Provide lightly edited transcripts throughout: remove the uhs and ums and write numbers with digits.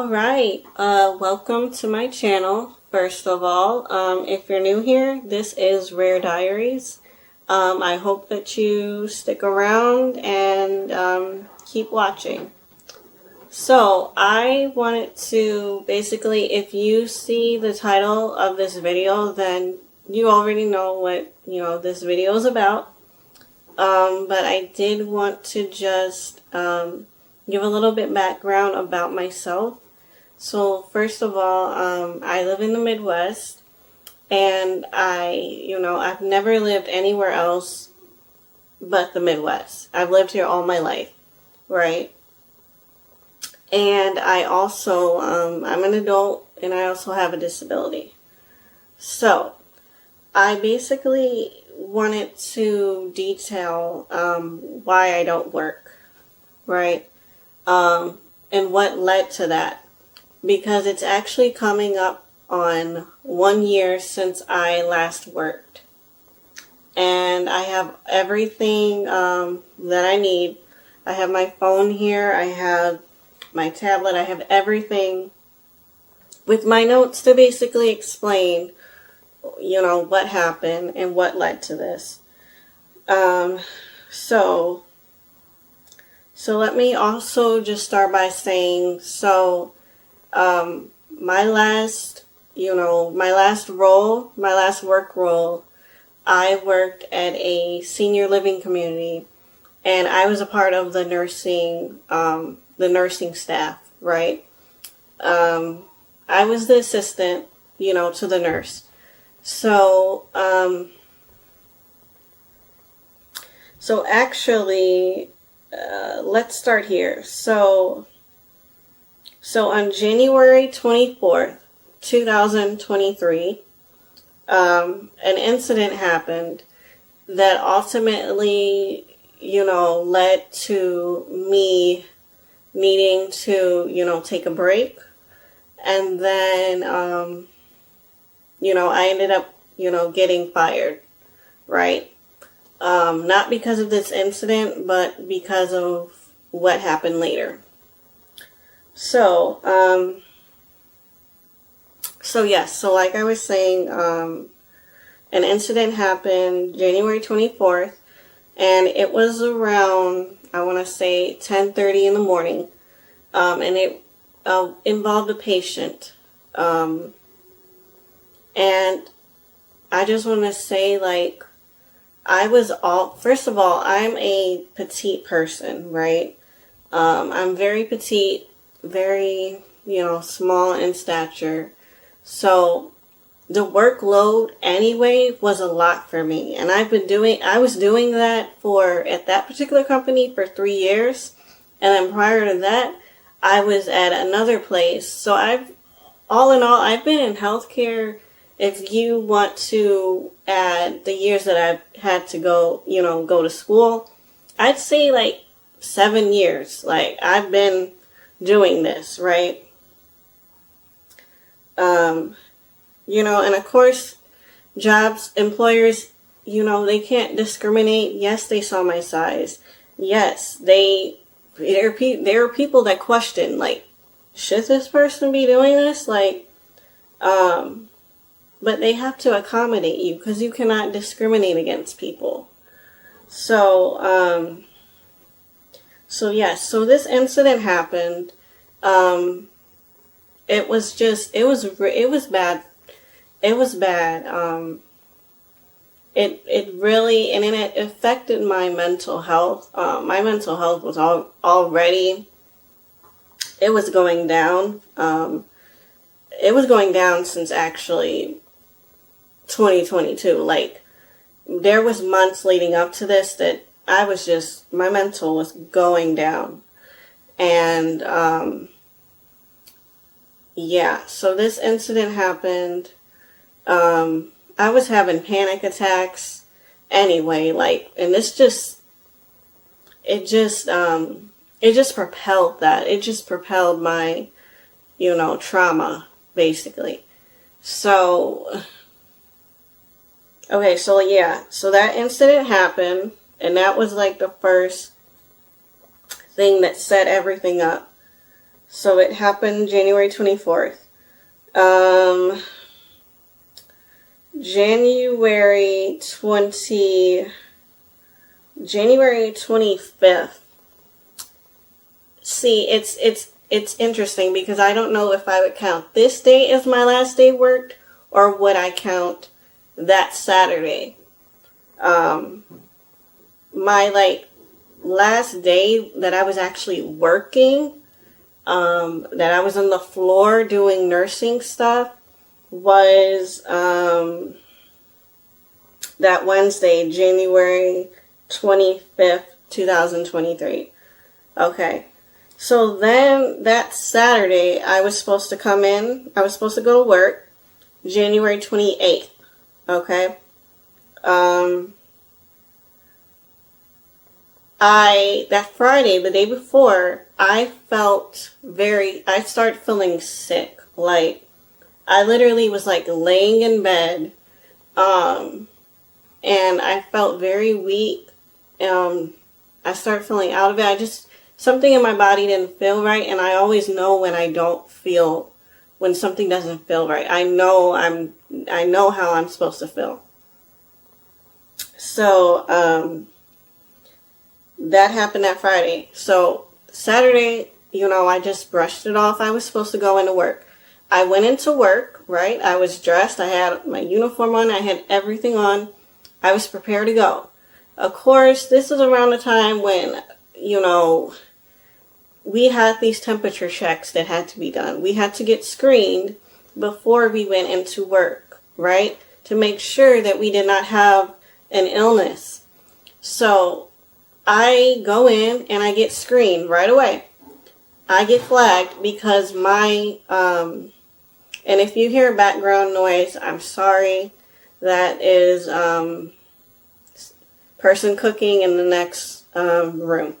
Alright, welcome to my channel, first of all. If you're new here, this is Rare Diaries. I hope that you stick around and keep watching. So, I wanted to, basically, if you see the title of this video, then you already know what, this video is about. But I did want to just give a little bit background about myself. So first of all, I live in the Midwest, and I've never lived anywhere else but the Midwest. I've lived here all my life, right? And I also, I'm an adult, and I also have a disability. So I basically wanted to detail why I don't work, right? And what led to that. Because it's actually coming up on 1 year since I last worked. And I have everything that I need. I have my phone here, I have my tablet, I have everything with my notes to basically explain, what happened and what led to this. So let me also just start by saying, my last work role, I worked at a senior living community, and I was a part of the nursing staff, right? I was the assistant, to the nurse. So actually, let's start here. So on January 24th, 2023, an incident happened that ultimately, led to me needing to, take a break. And then, I ended up, getting fired, right? Not because of this incident, but because of what happened later. So like I was saying, an incident happened January 24th, and it was around, I want to say 10:30 in the morning, and it involved a patient, and I just want to say, first of all, I'm a petite person, right? I'm very petite, very, small in stature. So the workload anyway was a lot for me. And I was doing that at that particular company for 3 years. And then prior to that, I was at another place. So all in all, I've been in healthcare. If you want to add the years that I've had to go to school, I'd say 7 years. I've been doing this, right? And of course, employers, they can't discriminate. Yes, they saw my size. Yes, there are people that question, should this person be doing this? But they have to accommodate you because you cannot discriminate against people. So this incident happened. It was bad. It was bad. It really, and it affected my mental health. My mental health was already, it was going down. It was going down since actually 2022. There was months leading up to this that my mental was going down. And, so this incident happened. I was having panic attacks anyway, and it just propelled that. It just propelled my, trauma, basically. So that incident happened, and that was the first thing that set everything up. So it happened January 24th. January 25th. See, it's interesting because I don't know if I would count this day as my last day worked or would I count that Saturday. My last day that I was actually working, that I was on the floor doing nursing stuff was that Wednesday, January 25th, 2023. Okay. So then that Saturday, I was supposed to come in. I was supposed to go to work January 28th. Okay. That Friday, the day before, I started feeling sick. Like, I literally was laying in bed, and I felt very weak. I started feeling out of it. Something in my body didn't feel right, and I always know when something doesn't feel right. I know how I'm supposed to feel. So, that happened that Friday. So Saturday, I just brushed it off. I was supposed to go into work. I went into work, right? I was dressed. I had my uniform on. I had everything on. I was prepared to go. Of course, this is around the time when, we had these temperature checks that had to be done. We had to get screened before we went into work, right? To make sure that we did not have an illness. So I go in and I get screened right away. I get flagged because and if you hear background noise, I'm sorry. That is person cooking in the next room.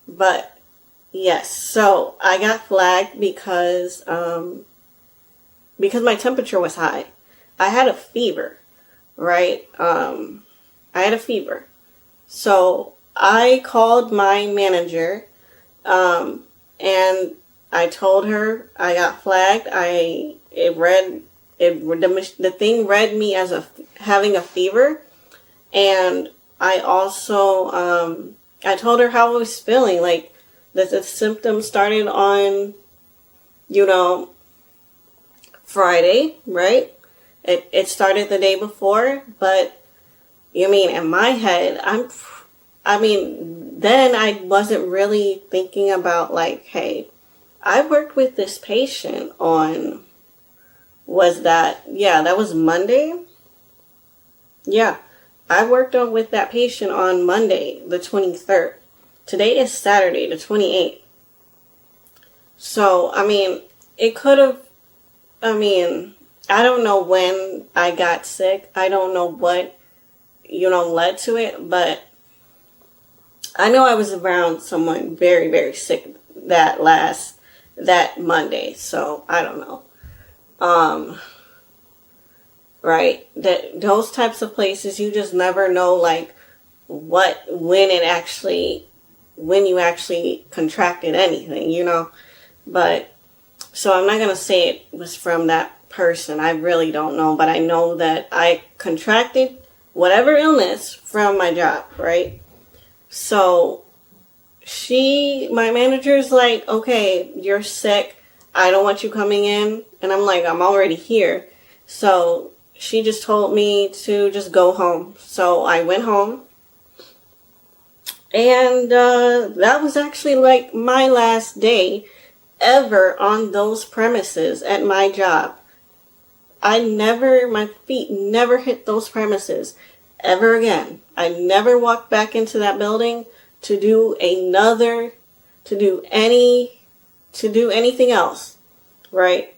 But yes, so I got flagged because my temperature was high. I had a fever, right? I had a fever. So I called my manager, and I told her I got flagged. The thing read me as having a fever, and I also I told her how I was feeling. Like the symptoms started on, Friday, right? It started the day before, but in my head, then I wasn't really thinking about hey, I worked with this patient on, that was Monday? Yeah, I worked with that patient on Monday, the 23rd. Today is Saturday, the 28th. So, it could have, I don't know when I got sick. I don't know what, led to it, but I know I was around someone very, very sick that Monday. So, I don't know. Right? Those types of places, you just never know, when you actually contracted anything, But, so I'm not going to say it was from that person. I really don't know, but I know that I contracted whatever illness from my job, right? So, my manager's like, okay, you're sick. I don't want you coming in. And I'm like, I'm already here. So, she just told me to just go home. So I went home. And that was actually my last day ever on those premises at my job. My feet never hit those premises ever again. I never walked back into that building to do anything else, right?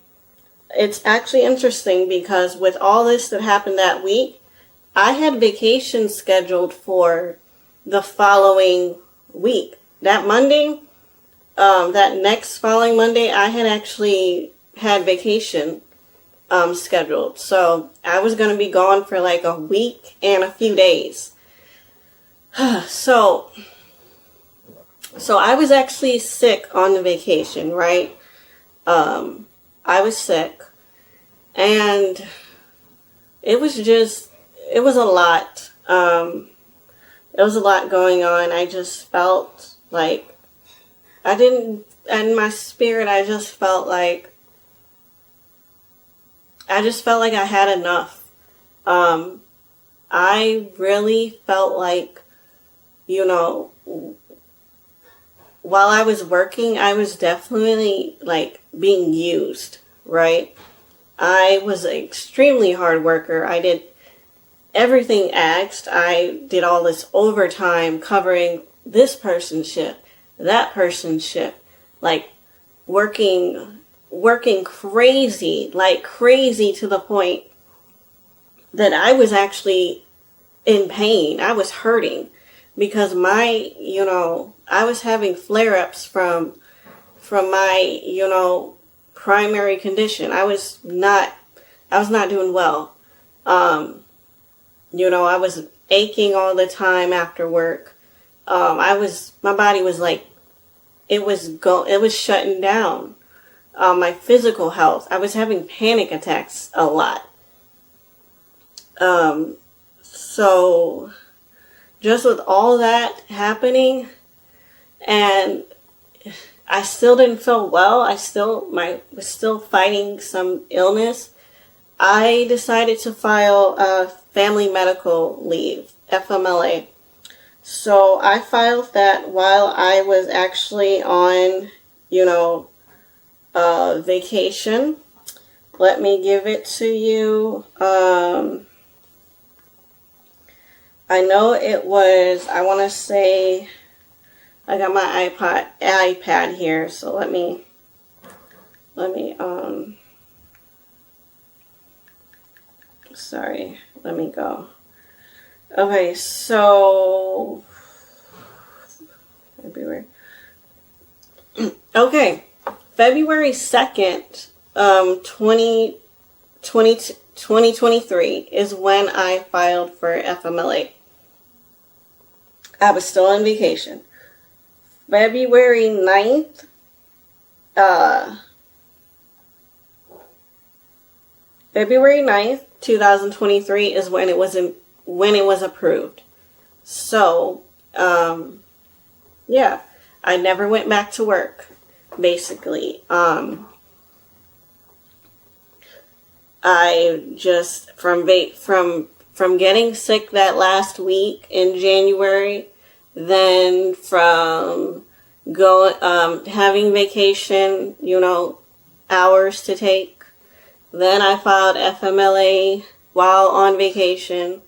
It's actually interesting because with all this that happened that week, I had vacation scheduled for the following week. That Monday, that next following Monday, I had actually had vacation scheduled. So I was going to be gone for a week and a few days. So So I was actually sick on the vacation, right? I was sick, and it was a lot. It was a lot going on. I just felt like in my spirit, I just felt like I had enough. I really felt like, you know, while I was working, I was definitely like being used, right? I was an extremely hard worker. I did everything asked. I did all this overtime covering this person's shift, that person's shift, like working crazy, like crazy to the point that I was actually in pain. I was hurting because I was having flare-ups from my, primary condition. I was not doing well. I was aching all the time after work. My body was like, it was shutting down. My physical health, I was having panic attacks a lot. So just with all that happening, and I still didn't feel well. I was still fighting some illness. I decided to file a family medical leave, FMLA. So I filed that while I was actually on, vacation. Let me give it to you. I know it was, I want to say, I got my iPad here, so let me, sorry, let me go. Okay, so, February. Okay, February 2nd, 2023 is when I filed for FMLA. I was still on vacation. February 9th, 2023 is when it was approved. So, yeah, I never went back to work, basically. I just, from getting sick that last week in January, then from having vacation, hours to take. Then I filed FMLA while on vacation.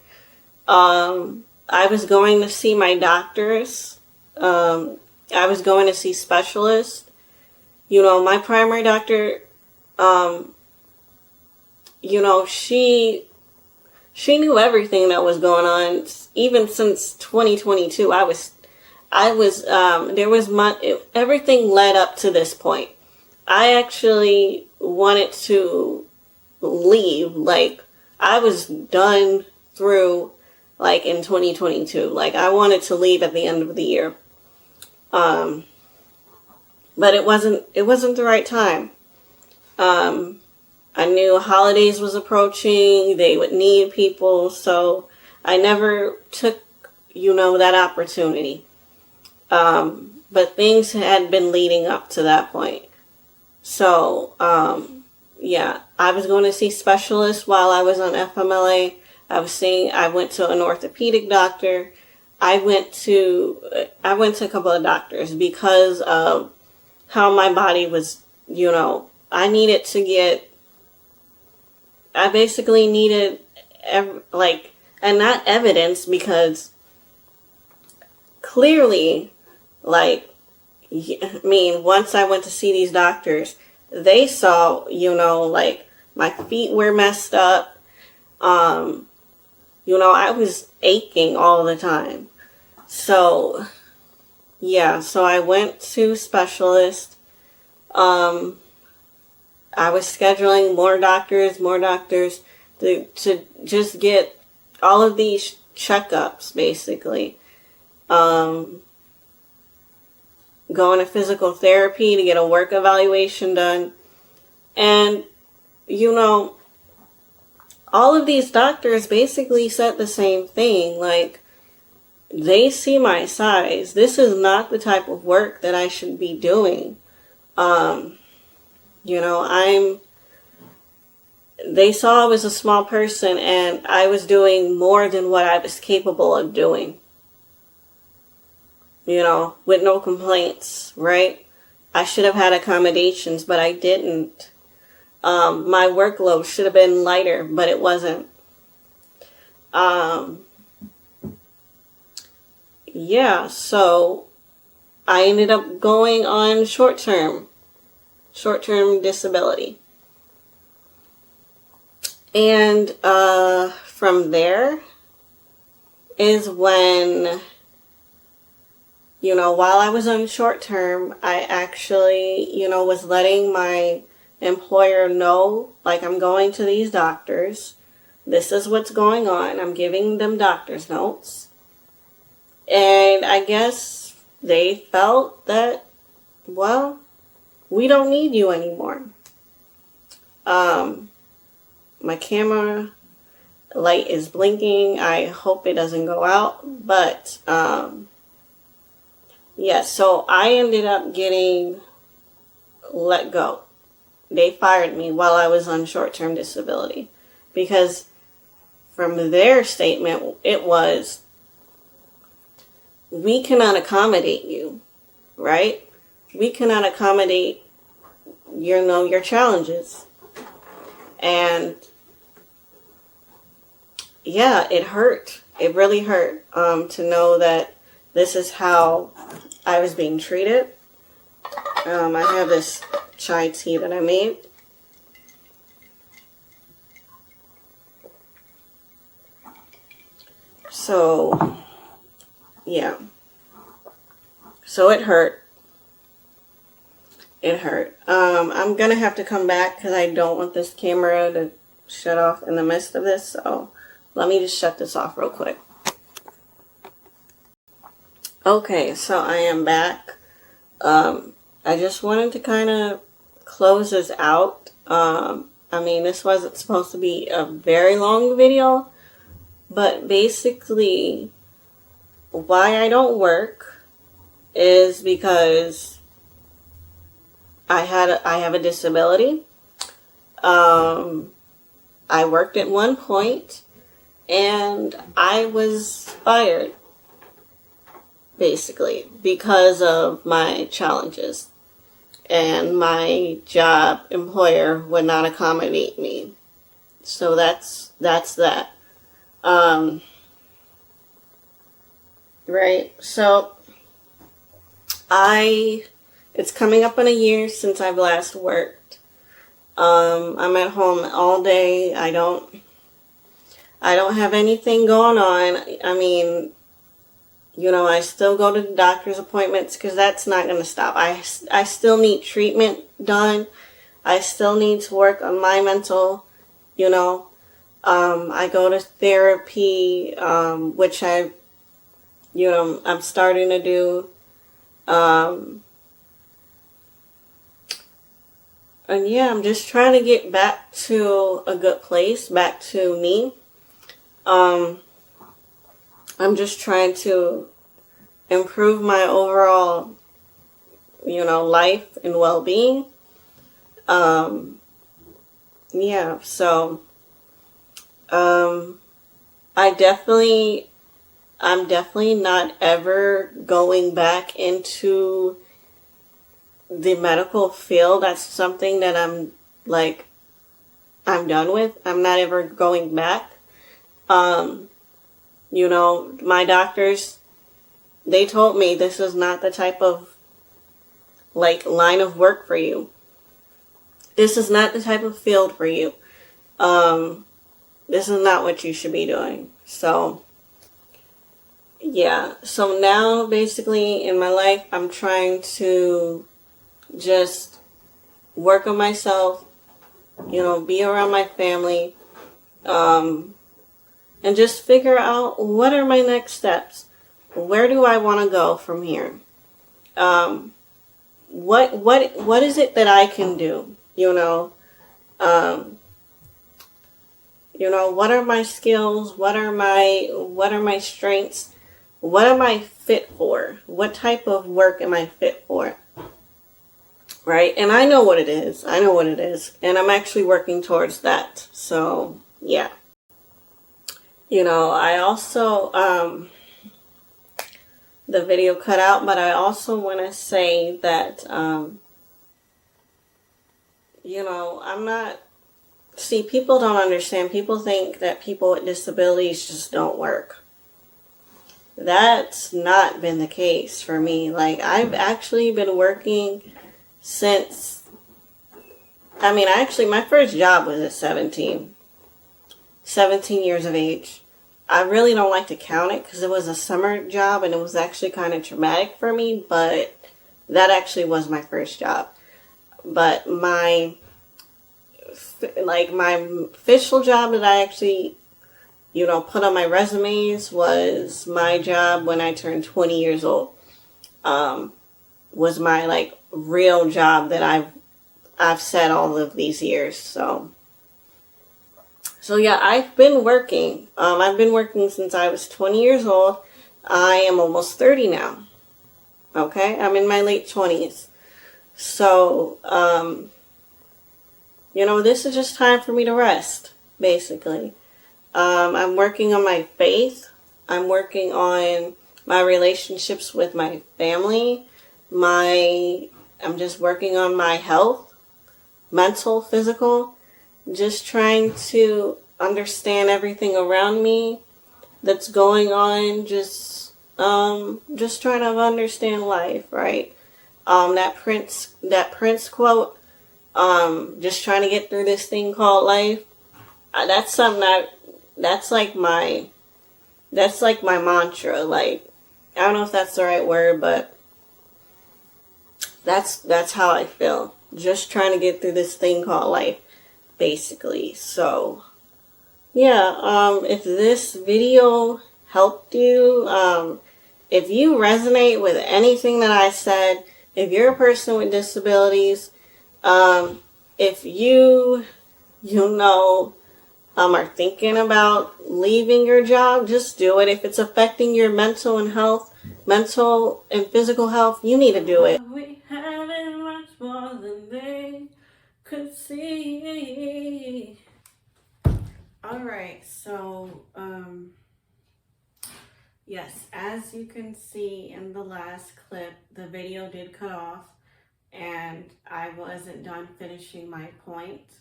I was going to see my doctors. I was going to see specialists. My primary doctor, she knew everything that was going on, even since 2022. Everything led up to this point. I actually wanted to leave. Like, I was done through, like, in 2022. Like, I wanted to leave at the end of the year. But it wasn't the right time. I knew holidays was approaching, they would need people, so I never took, that opportunity. But things had been leading up to that point. So, yeah, I was going to see specialists while I was on FMLA. I went to an orthopedic doctor. I went to a couple of doctors because of how my body was, I basically needed, and not evidence, because clearly, once I went to see these doctors, they saw, my feet were messed up. I was aching all the time. So, yeah, so I went to specialists. I was scheduling more doctors to just get all of these checkups, basically. going to physical therapy to get a work evaluation done. And, you know, all of these doctors basically said the same thing. Like, they see my size. This is not the type of work that I should be doing. You know, they saw I was a small person and I was doing more than what I was capable of doing. You know, with no complaints, right? I should have had accommodations, but I didn't. My workload should have been lighter, but it wasn't. Yeah, so I ended up going on short-term disability. And from there is when, you know, while I was on short-term, I actually, you know, was letting my employer know, like, I'm going to these doctors. This is what's going on. I'm giving them doctor's notes. And I guess they felt that, well, we don't need you anymore. My camera light is blinking. I hope it doesn't go out. But, yeah, so I ended up getting let go. They fired me while I was on short-term disability. Because from their statement, it was, we cannot accommodate you, right? We cannot accommodate your challenges. And yeah, it hurt. It really hurt to know that this is how I was being treated. I have this chai tea that I made. So, yeah. So it hurt. It hurt. I'm going to have to come back because I don't want this camera to shut off in the midst of this. So let me just shut this off real quick. Okay, so I am back. I just wanted to kind of close this out. I mean, this wasn't supposed to be a very long video, but basically why I don't work is because I have a disability. I worked at one point and I was fired basically because of my challenges, and my job employer would not accommodate me. So that's that. Right. So it's coming up on a year since I've last worked. I'm at home all day. I don't have anything going on. I mean, you know, I still go to the doctor's appointments because that's not going to stop. I still need treatment done. I still need to work on my mental, you know. I go to therapy, which I'm starting to do. And yeah, I'm just trying to get back to a good place, back to me. I'm just trying to improve my overall, life and well-being. Yeah, so, I'm definitely not ever going back into the medical field. That's something that I'm done with. I'm not ever going back. My doctors, they told me this is not the type of line of work for you. This is not the type of field for you. This is not what you should be doing. So, yeah. So now, basically, in my life, I'm trying to just work on myself, be around my family, and just figure out what are my next steps. Where do I want to go from here? what is it that I can do? What are my skills? What are my strengths? What am I fit for? What type of work am I fit for? Right? And I know what it is. And I'm actually working towards that. So, yeah. I also, the video cut out, but I also want to say that, I'm not, see, people don't understand. People think that people with disabilities just don't work. That's not been the case for me. Like, I've actually been working since, my first job was at 17 years of age. I really don't like to count it because it was a summer job and it was actually kind of traumatic for me, but that actually was my first job. But my official job that I actually, put on my resumes was my job when I turned 20 years old. Was my real job that I've said all of these years. So yeah, I've been working. I've been working since I was 20 years old. I am almost 30 now. Okay, I'm in my late 20s. So, this is just time for me to rest, basically. I'm working on my faith. I'm working on my relationships with my family. I'm just working on my health, mental, physical. Just trying to understand everything around me that's going on. Just trying to understand life, right? That Prince quote, just trying to get through this thing called life. That's something that's like my mantra. Like, I don't know if that's the right word, but that's how I feel. Just trying to get through this thing called life, basically. So, yeah, if this video helped you, if you resonate with anything that I said, if you're a person with disabilities, if you are thinking about leaving your job, just do it. If it's affecting your mental and physical health, you need to do it. We having much more than they could see. Alright, so, yes, as you can see in the last clip, the video did cut off and I wasn't done finishing my point.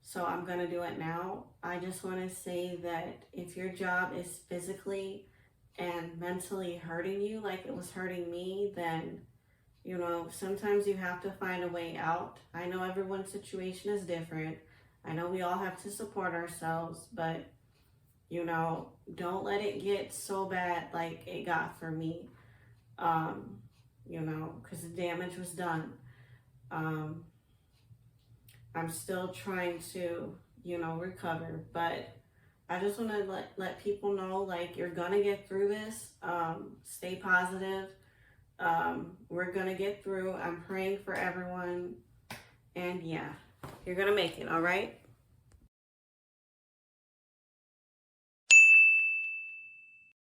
So I'm going to do it now. I just want to say that if your job is physically and mentally hurting you like it was hurting me, then, sometimes you have to find a way out. I know everyone's situation is different. I know we all have to support ourselves, but, don't let it get so bad like it got for me, because the damage was done. I'm still trying to, recover, but I just want to let people know, you're going to get through this. Stay positive. We're going to get through. I'm praying for everyone. And yeah, you're going to make it, all right?